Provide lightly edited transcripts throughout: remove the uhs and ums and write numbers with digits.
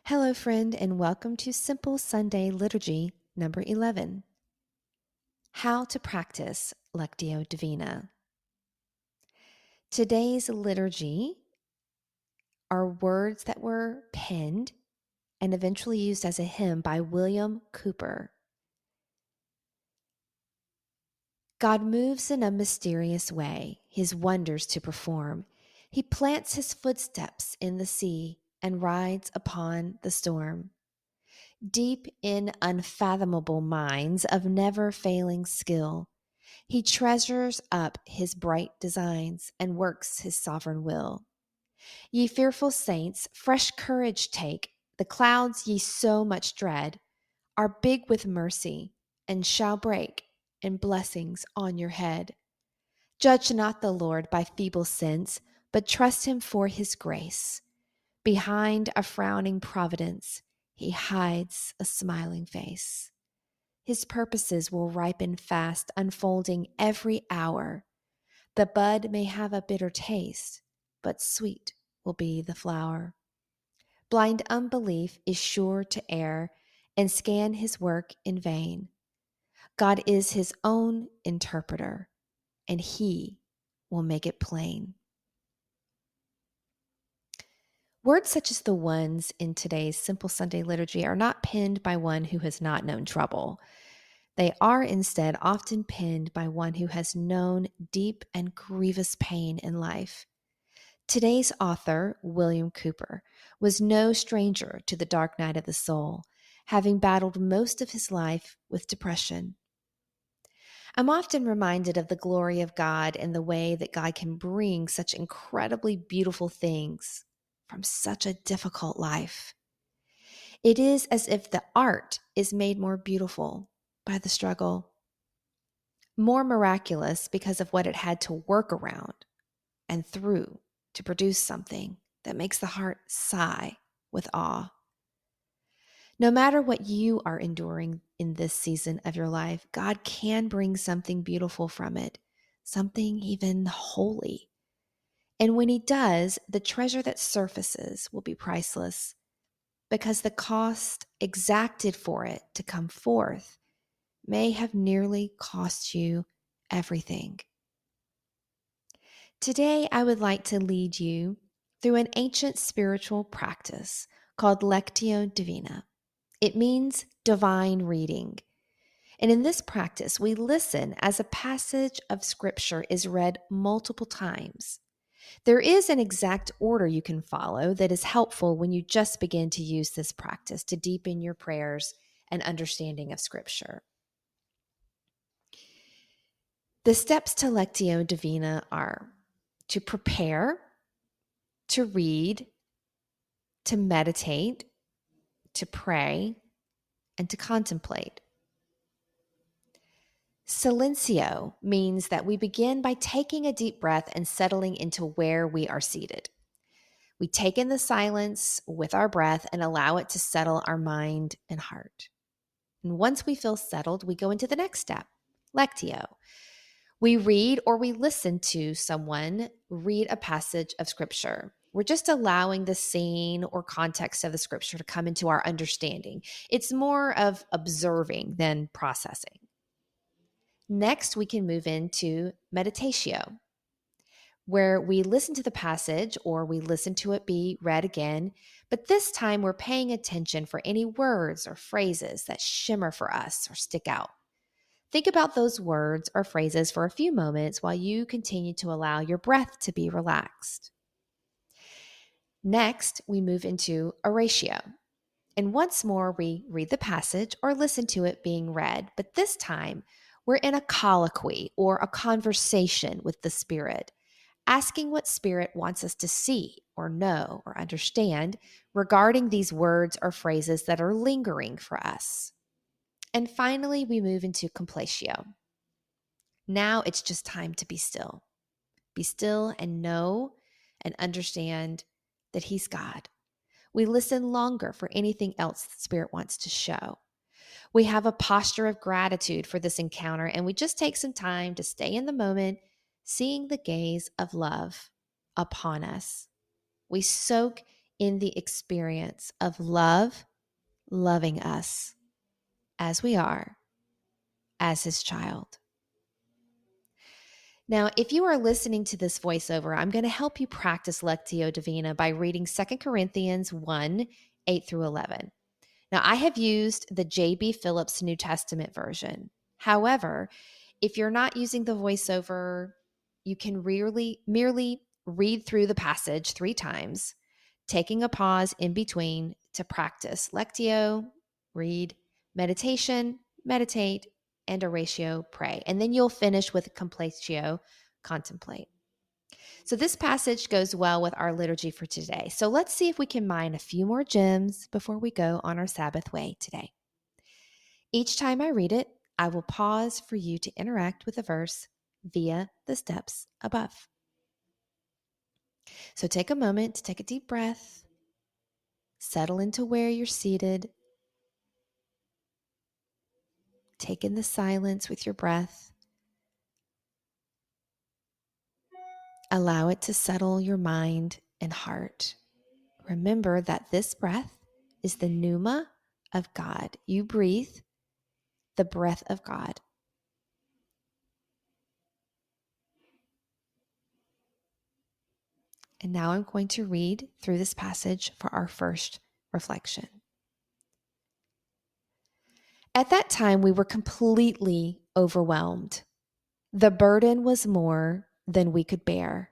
Hello, friend, and welcome to Simple Sunday Liturgy number 11. How to practice Lectio Divina. Today's liturgy are words that were penned and eventually used as a hymn by William Cowper. God moves in a mysterious way, his wonders to perform. He plants his footsteps in the sea and rides upon the storm. Deep in unfathomable minds of never failing skill, he treasures up his bright designs and works his sovereign will. Ye fearful saints, fresh courage take. The clouds ye so much dread are big with mercy and shall break in blessings on your head. Judge not the Lord by feeble sense, but trust him for his grace. Behind a frowning providence, he hides a smiling face. His purposes will ripen fast, unfolding every hour. The bud may have a bitter taste, but sweet will be the flower. Blind unbelief is sure to err and scan his work in vain. God is his own interpreter, and he will make it plain. Words such as the ones in today's Simple Sunday Liturgy are not penned by one who has not known trouble. They are instead often penned by one who has known deep and grievous pain in life. Today's author, William Cowper, was no stranger to the dark night of the soul, having battled most of his life with depression. I'm often reminded of the glory of God and the way that God can bring such incredibly beautiful things from such a difficult life. It is as if the art is made more beautiful by the struggle, more miraculous because of what it had to work around and through to produce something that makes the heart sigh with awe. No matter what you are enduring in this season of your life, God can bring something beautiful from it, something even holy. And when he does, the treasure that surfaces will be priceless because the cost exacted for it to come forth may have nearly cost you everything. Today, I would like to lead you through an ancient spiritual practice called Lectio Divina. It means divine reading. And in this practice, we listen as a passage of scripture is read multiple times. There is an exact order you can follow that is helpful when you just begin to use this practice to deepen your prayers and understanding of scripture. The steps to Lectio Divina are to prepare, to read, to meditate, to pray, and to contemplate. Silencio means that we begin by taking a deep breath and settling into where we are seated. We take in the silence with our breath and allow it to settle our mind and heart. And once we feel settled, we go into the next step, Lectio. We read or we listen to someone read a passage of scripture. We're just allowing the scene or context of the scripture to come into our understanding. It's more of observing than processing. Next, we can move into meditatio, where we listen to the passage or we listen to it be read again, but this time we're paying attention for any words or phrases that shimmer for us or stick out. Think about those words or phrases for a few moments while you continue to allow your breath to be relaxed. Next, we move into oratio. And once more, we read the passage or listen to it being read, but this time we're in a colloquy or a conversation with the Spirit, asking what Spirit wants us to see or know or understand regarding these words or phrases that are lingering for us. And finally, we move into complatio. Now it's just time to be still. Be still and know and understand that He's God. We listen longer for anything else the Spirit wants to show. We have a posture of gratitude for this encounter, and we just take some time to stay in the moment, seeing the gaze of love upon us. We soak in the experience of love, loving us as we are, as his child. Now, if you are listening to this voiceover, I'm going to help you practice Lectio Divina by reading 2 Corinthians 1, 8 through 11. Now, I have used the J.B. Phillips New Testament version. However, if you're not using the voiceover, you can merely read through the passage 3 times, taking a pause in between to practice Lectio, read, meditation, meditate, and oratio, pray. And then you'll finish with completio, contemplate. So this passage goes well with our liturgy for today. So let's see if we can mine a few more gems before we go on our Sabbath way today. Each time I read it, I will pause for you to interact with the verse via the steps above. So take a moment to take a deep breath, settle into where you're seated, take in the silence with your breath, allow it to settle your mind and heart. Remember that this breath is the pneuma of God. You breathe the breath of God. And now I'm going to read through this passage for our first reflection. At that time, we were completely overwhelmed. The burden was more than we could bear.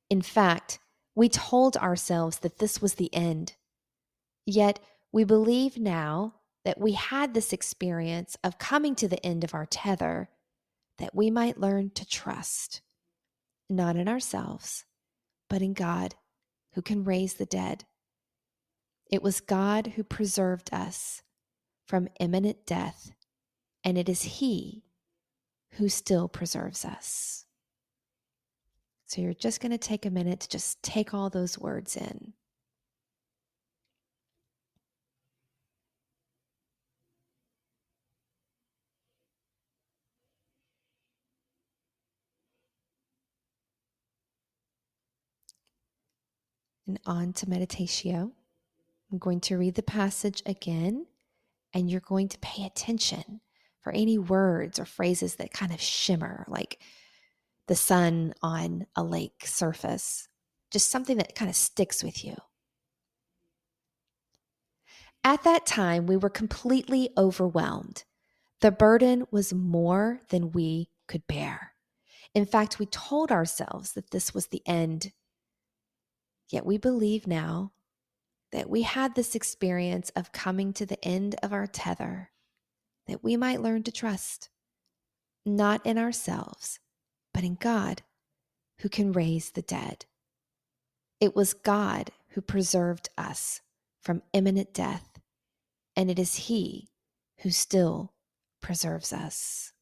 In fact, we told ourselves that this was the end. Yet we believe now that we had this experience of coming to the end of our tether, that we might learn to trust, not in ourselves, but in God, who can raise the dead. It was God who preserved us from imminent death, and it is He who still preserves us. So you're just going to take a minute to just take all those words in. And on to meditatio. I'm going to read the passage again, and you're going to pay attention for any words or phrases that kind of shimmer, like the sun on a lake surface, just something that kind of sticks with you. At that time, we were completely overwhelmed. The burden was more than we could bear. In fact, we told ourselves that this was the end. Yet we believe now that we had this experience of coming to the end of our tether, that we might learn to trust, not in ourselves, but in God, who can raise the dead. It was God who preserved us from imminent death, and it is He who still preserves us.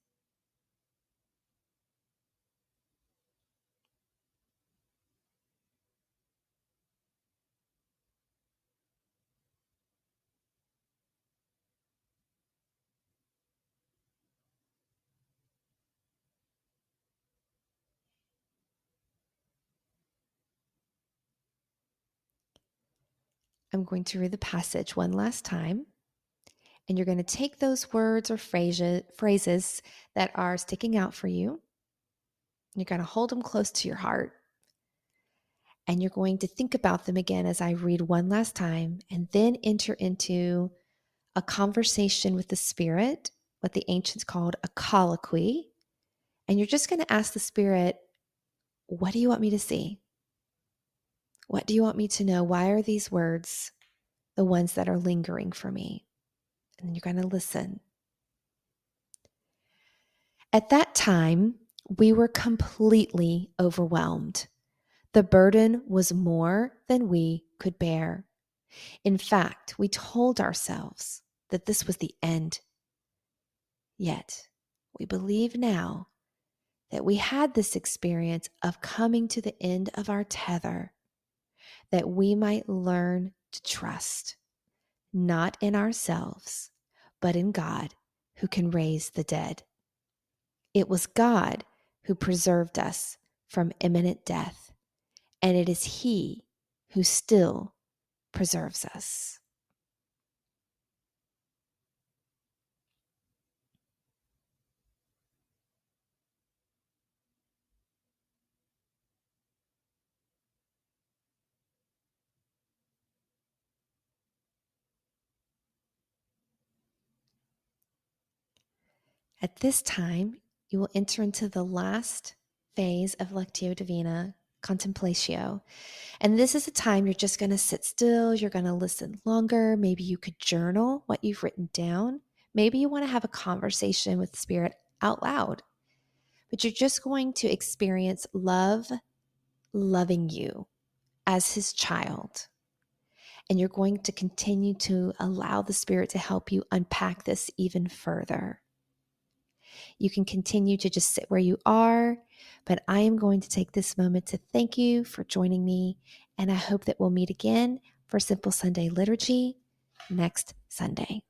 I'm going to read the passage one last time, and you're going to take those words or phrases that are sticking out for you. You're going to hold them close to your heart, and you're going to think about them again as I read one last time, and then enter into a conversation with the Spirit, what the ancients called a colloquy. And you're just going to ask the Spirit, what do you want me to see? What do you want me to know? Why are these words the ones that are lingering for me? And then you're going to listen. At that time, we were completely overwhelmed. The burden was more than we could bear. In fact, we told ourselves that this was the end. Yet, we believe now that we had this experience of coming to the end of our tether, that we might learn to trust, not in ourselves, but in God, who can raise the dead. It was God who preserved us from imminent death, and it is He who still preserves us. At this time, you will enter into the last phase of Lectio Divina, Contemplatio. And this is a time you're just going to sit still, you're going to listen longer. Maybe you could journal what you've written down. Maybe you want to have a conversation with Spirit out loud. But you're just going to experience love loving you as His child. And you're going to continue to allow the Spirit to help you unpack this even further. You can continue to just sit where you are, but I am going to take this moment to thank you for joining me, and I hope that we'll meet again for Simple Sunday Liturgy next Sunday.